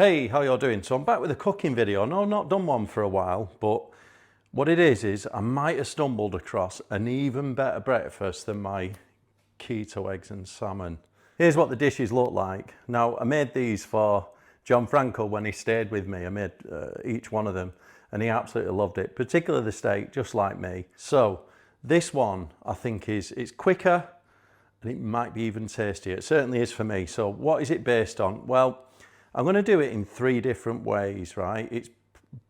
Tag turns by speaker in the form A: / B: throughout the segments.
A: Hey, how y'all doing? So I'm back with a cooking video. No, I've not done one for a while, but what it is I might have stumbled across an even better breakfast than my keto eggs and salmon. Here's what the dishes look like. Now, I made these for John Franco when he stayed with me. I made each one of them and he absolutely loved it, particularly the steak, just like me. So this one I think it's quicker and it might be even tastier. It certainly is for me. So what is it based on? Well, I'm going to do it in 3 different ways, right? It's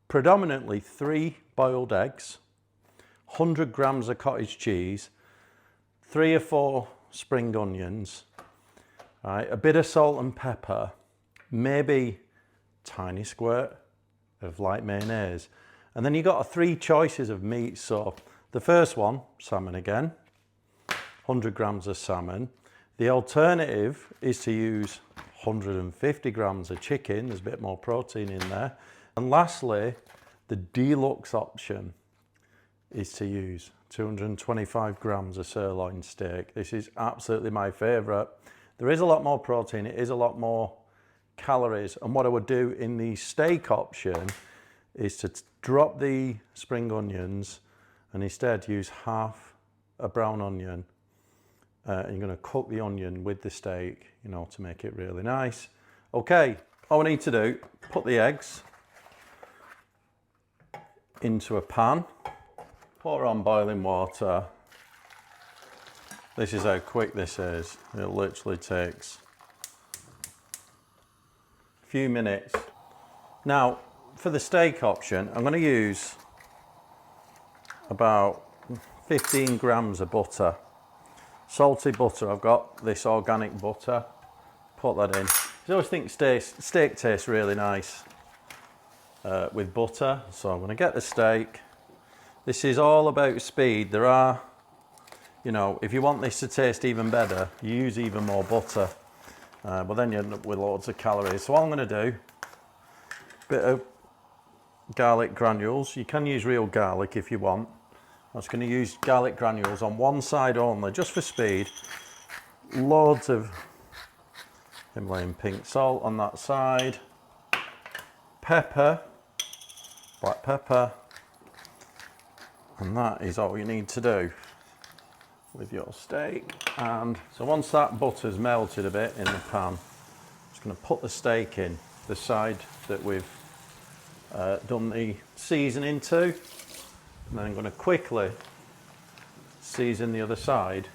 A: predominantly 3 boiled eggs, 100 grams of cottage cheese, 3 or 4 spring onions, right? A bit of salt and pepper, maybe tiny squirt of light mayonnaise. And then you got 3 choices of meat. So the first one, salmon again, 100 grams of salmon. The alternative is to use 150 grams of chicken. There's a bit more protein in there. And lastly, the deluxe option is to use 225 grams of sirloin steak. This is absolutely my favorite. There is a lot more protein. It is a lot more calories. And what I would do in the steak option is to drop the spring onions and instead use half a brown onion. And you're going to cook the onion with the steak, you know, to make it really nice. Okay, all we need to do, put the eggs into a pan, pour on boiling water. This is how quick this is. It literally takes a few minutes. Now, for the steak option, I'm going to use about 15 grams of butter. Salty butter. I've got this organic butter. Put that in. I always think steak tastes really nice with butter. So I'm going to get the steak. This is all about speed. There are, you know, if you want this to taste even better, you use even more butter. But then you end up with loads of calories. So what I'm going to do, a bit of garlic granules. You can use real garlic if you want. I'm just going to use garlic granules on one side only, just for speed. Loads of Himalayan pink salt on that side. Pepper, black pepper. And that is all you need to do with your steak. And so once that butter's melted a bit in the pan, I'm just going to put the steak in, the side that we've done the seasoning to. And then I'm going to quickly season the other side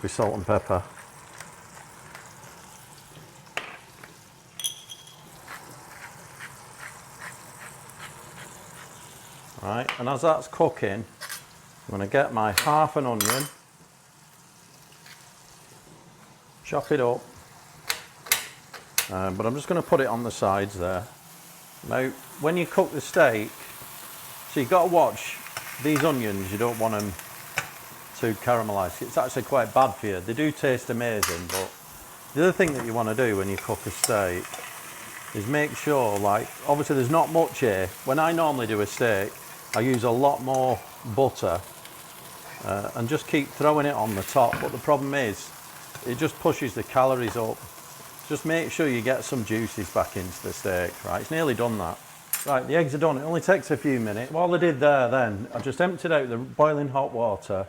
A: with salt and pepper. Right, and as that's cooking, I'm going to get my half an onion, chop it up, but I'm just going to put it on the sides there. Now, when you cook the steak, so you've got to watch these onions, you don't want them too caramelised. It's actually quite bad for you. They do taste amazing, but the other thing that you want to do when you cook a steak is make sure, like, obviously there's not much here. When I normally do a steak, I use a lot more butter and just keep throwing it on the top. But the problem is, it just pushes the calories up. Just make sure you get some juices back into the steak, right? It's nearly done that. Right, the eggs are done. It only takes a few minutes. What I did there then, I just emptied out the boiling hot water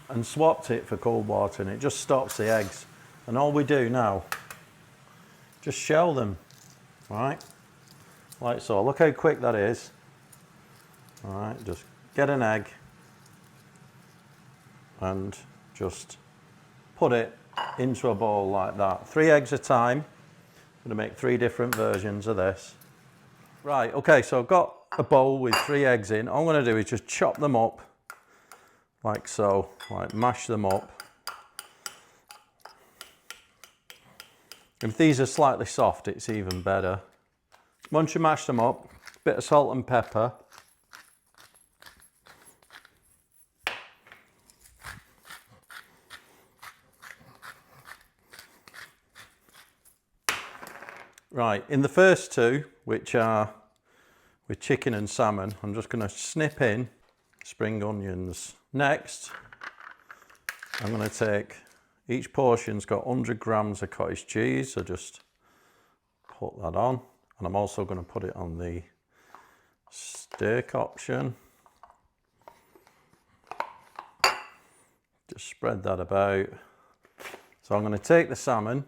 A: and swapped it for cold water, and it just stops the eggs. And all we do now, just shell them, right? Like so. Look how quick that is. All right, just get an egg and just put it into a bowl like that. 3 eggs a time. I'm going to make 3 different versions of this. Right, okay, so I've got a bowl with 3 eggs in. All I'm going to do is just chop them up like so, like mash them up. If these are slightly soft, it's even better. Once you mash them up, a bit of salt and pepper. Right, in the first 2, which are with chicken and salmon, I'm just going to snip in spring onions. Next, I'm going to take, each portion's got 100 grams of cottage cheese, so just put that on, and I'm also going to put it on the steak option. Just spread that about. So I'm going to take the salmon,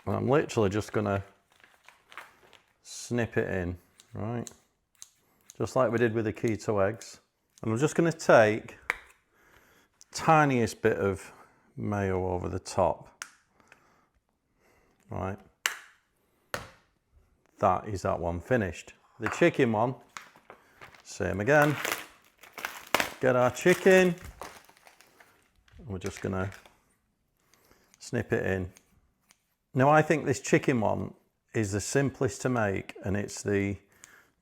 A: and I'm literally just going to snip it in, right? Just like we did with the keto eggs. And I'm just going to take tiniest bit of mayo over the top, right? That is that one finished. The chicken one, same again. Get our chicken, and we're just gonna snip it in. Now I think this chicken one is the simplest to make, and it's the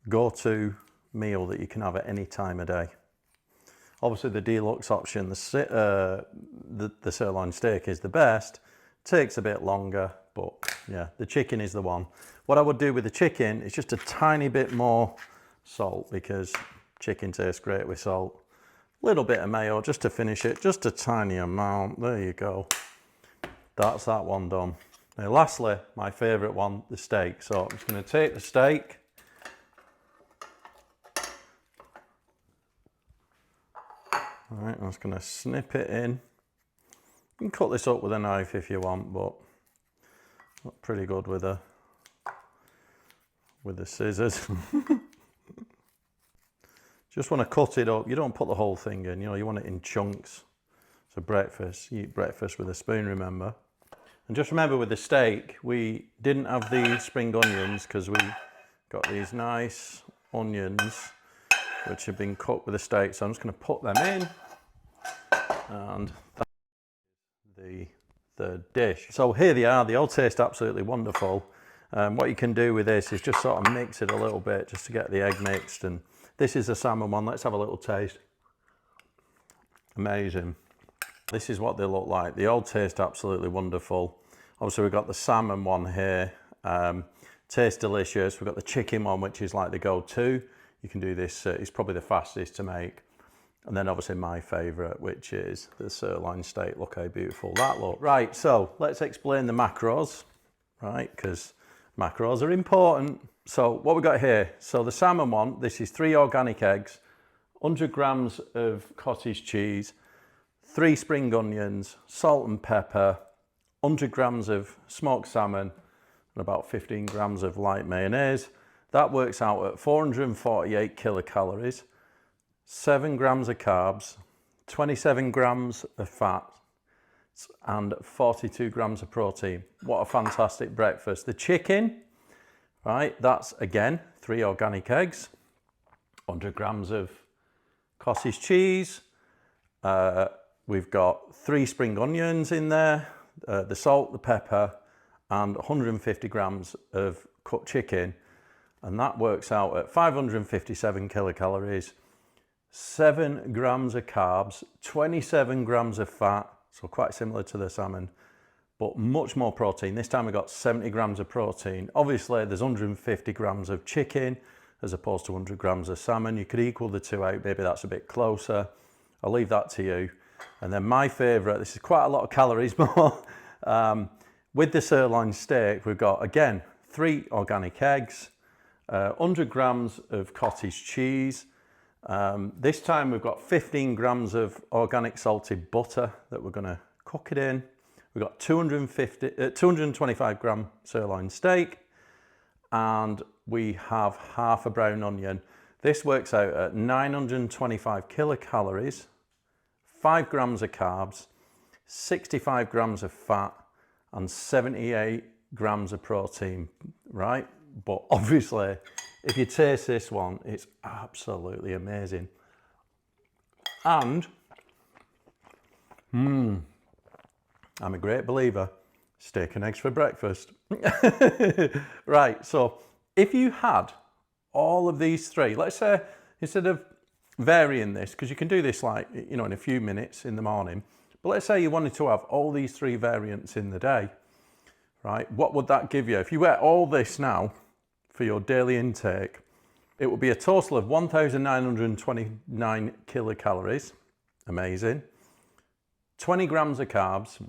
A: go-to meal that you can have at any time of day. Obviously the deluxe option, the sirloin steak is the best, takes a bit longer, but yeah, the chicken is the one. What I would do with the chicken is just a tiny bit more salt, because chicken tastes great with salt. Little bit of mayo just to finish it, just a tiny amount. There you go. That's that one done. Now lastly, my favorite one, the steak. So I'm just going to take the steak, all right, I'm just going to snip it in. You can cut this up with a knife if you want, but not pretty good with the scissors. Just want to cut it up. You don't put the whole thing in, you know, you want it in chunks. So breakfast, you eat breakfast with a spoon, remember. And just remember with the steak, we didn't have the spring onions because we got these nice onions which have been cooked with the steak. So I'm just going to put them in, and that's the third dish. So here they are. They all taste absolutely wonderful. What you can do with this is just sort of mix it a little bit just to get the egg mixed. And this is the salmon one. Let's have a little taste. Amazing. This is what they look like. They all taste absolutely wonderful. Obviously we've got the salmon one here. Tastes delicious. We've got the chicken one, which is like the go-to. You can do this, it's probably the fastest to make. And then obviously my favorite, which is the sirloin steak. Look how beautiful that looks. Right, so let's explain the macros, right? Because macros are important. So what we got here, so the salmon one, this is 3 organic eggs, 100 grams of cottage cheese, 3 spring onions, salt and pepper, 100 grams of smoked salmon, and about 15 grams of light mayonnaise. That works out at 448 kilocalories, 7 grams of carbs, 27 grams of fat, and 42 grams of protein. What a fantastic breakfast. The chicken, right, that's again 3 organic eggs, 100 grams of cottage cheese, we've got 3 spring onions in there, the salt, the pepper, and 150 grams of cut chicken, and that works out at 557 kilocalories, 7 grams of carbs, 27 grams of fat, so quite similar to the salmon, but much more protein. This time we got 70 grams of protein. Obviously there's 150 grams of chicken as opposed to 100 grams of salmon. You could equal the two out, maybe that's a bit closer. I'll leave that to you. And then my favorite, this is quite a lot of calories more. With the sirloin steak, we've got, again, 3 organic eggs, 100 grams of cottage cheese. This time we've got 15 grams of organic salted butter that we're going to cook it in. We've got 225 gram sirloin steak, and we have half a brown onion. This works out at 925 kilocalories, 5 grams of carbs, 65 grams of fat, and 78 grams of protein, right? But obviously, if you taste this one, it's absolutely amazing. And, I'm a great believer, steak and eggs for breakfast. Right, so if you had all of these 3, let's say instead of varying this, because you can do this like, you know, in a few minutes in the morning, but let's say you wanted to have all these 3 variants in the day, right? What would that give you? If you ate all this now for your daily intake, it would be a total of 1,929 kilocalories. Amazing. 20 grams of carbs,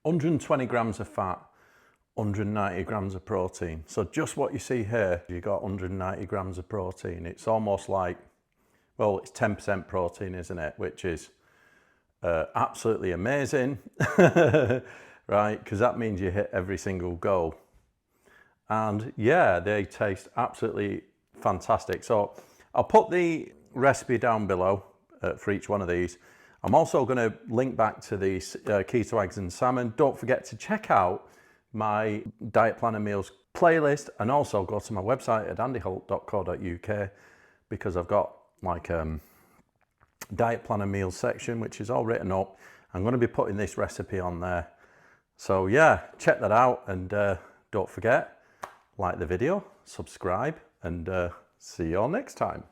A: 120 grams of fat, 190 grams of protein. So just what you see here, you got 190 grams of protein. It's almost like, well, it's 10% protein, isn't it? Which is absolutely amazing, right? Because that means you hit every single goal. And yeah, they taste absolutely fantastic. So I'll put the recipe down below for each one of these. I'm also going to link back to these keto eggs and salmon. Don't forget to check out my diet planner meals playlist, and also go to my website at andyholt.co.uk, because I've got like diet planner meals section which is all written up. I'm going to be putting this recipe on there. So yeah, check that out, and don't forget, like the video, subscribe, and see you all next time.